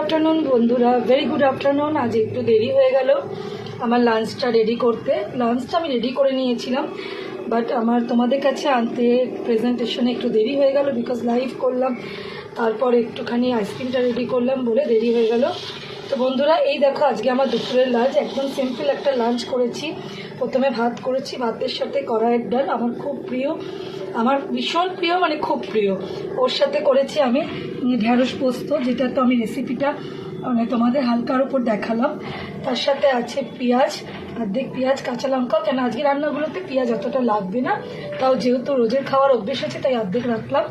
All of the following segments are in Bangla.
আফটারনুন বন্ধুরা, ভেরি গুড আফটারনুন। আজ একটু দেরি হয়ে গেল আমার লাঞ্চটা রেডি করতে। লাঞ্চটা আমি রেডি করে নিয়েছিলাম, বাট আমার তোমাদের কাছে আনতে প্রেজেন্টেশনে একটু দেরি হয়ে গেল, বিকজ লাইভ করলাম, তারপর একটুখানি আইসক্রিমটা রেডি করলাম বলে দেরি হয়ে গেল। তো বন্ধুরা, এই দেখো আজকে আমার দুপুরের লাঞ্চ একদম সিম্পল একটা লাঞ্চ করেছি। প্রথমে ভাত করেছি, ভাতের সাথে কড়াইয়ের ডাল, আমার খুব প্রিয়, আমার ভীষণ প্রিয়, মানে খুব প্রিয়। ওর সাথে করেছি আমি ঢ্যাঁড়স পোস্ত, যেটা তো আমি রেসিপিটা মানে তোমাদের হালকার উপর দেখালাম। তার সাথে আছে পেঁয়াজ, অর্ধেক পেঁয়াজ, কাঁচা লঙ্কা, কেন আজকে রান্নাগুলোতে পেঁয়াজ অতটা লাগবে না, তাও যেহেতু রোজের খাওয়ার অভ্যেস আছে তাই অর্ধেক রাখলাম।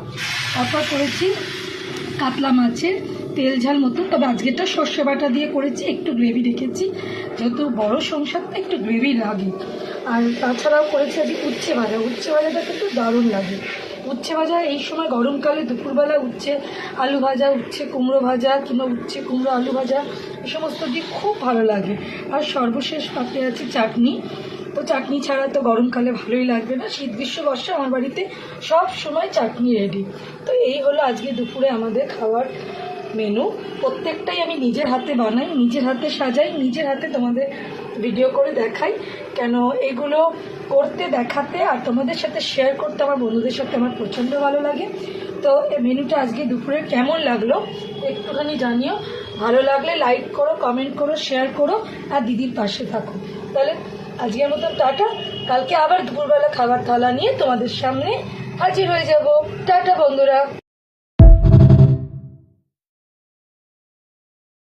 তারপর করেছি কাতলা মাছের তেল ঝাল মতো, তবে আজকেরটা সর্ষে বাটা দিয়ে করেছি, একটু গ্রেভি রেখেছি, যেহেতু বড় সংসারটা একটু গ্রেভি লাগে। আর তাছাড়াও করেছি আজকে উচ্ছে ভাজা। উচ্ছে ভাজাটা কিন্তু দারুণ লাগে। উচ্ছে ভাজা এই সময় গরমকালে দুপুরবেলা উচ্ছে আলু ভাজা, উচ্ছে কুমড়ো ভাজা, কিংবা উচ্ছে কুমড়ো আলু ভাজা, এই সমস্ত দিয়ে খুব ভালো লাগে। আর সর্বশেষ পাতে আছে চাটনি। তো চাটনি ছাড়া তো গরমকালে ভালোই লাগবে না, শীত গ্রীষ্ম বর্ষা আমার বাড়িতে সব সময় চাটনি রেডি। তো এই হলো আজকে দুপুরে আমাদের খাওয়ার মেনু। প্রত্যেকটাই আমি নিজের হাতে বানাই, নিজের হাতে সাজাই, নিজের হাতে তোমাদের ভিডিও করে দেখাই, কেন এগুলো করতে, দেখাতে আর তোমাদের সাথে শেয়ার করতে আমার বন্ধুদের সাথে আমার প্রচণ্ড ভালো লাগে। তো এই মেনুটা আজকে দুপুরে কেমন লাগলো একটুখানি জানিও। ভালো লাগলে লাইক করো, কমেন্ট করো, শেয়ার করো, আর দিদির পাশে থাকো। তাহলে আজকের মতো টাটা। কালকে আবার দুপুরবেলা খাবার থালা নিয়ে তোমাদের সামনে হাজির হয়ে যাব। টাটা বন্ধুরা।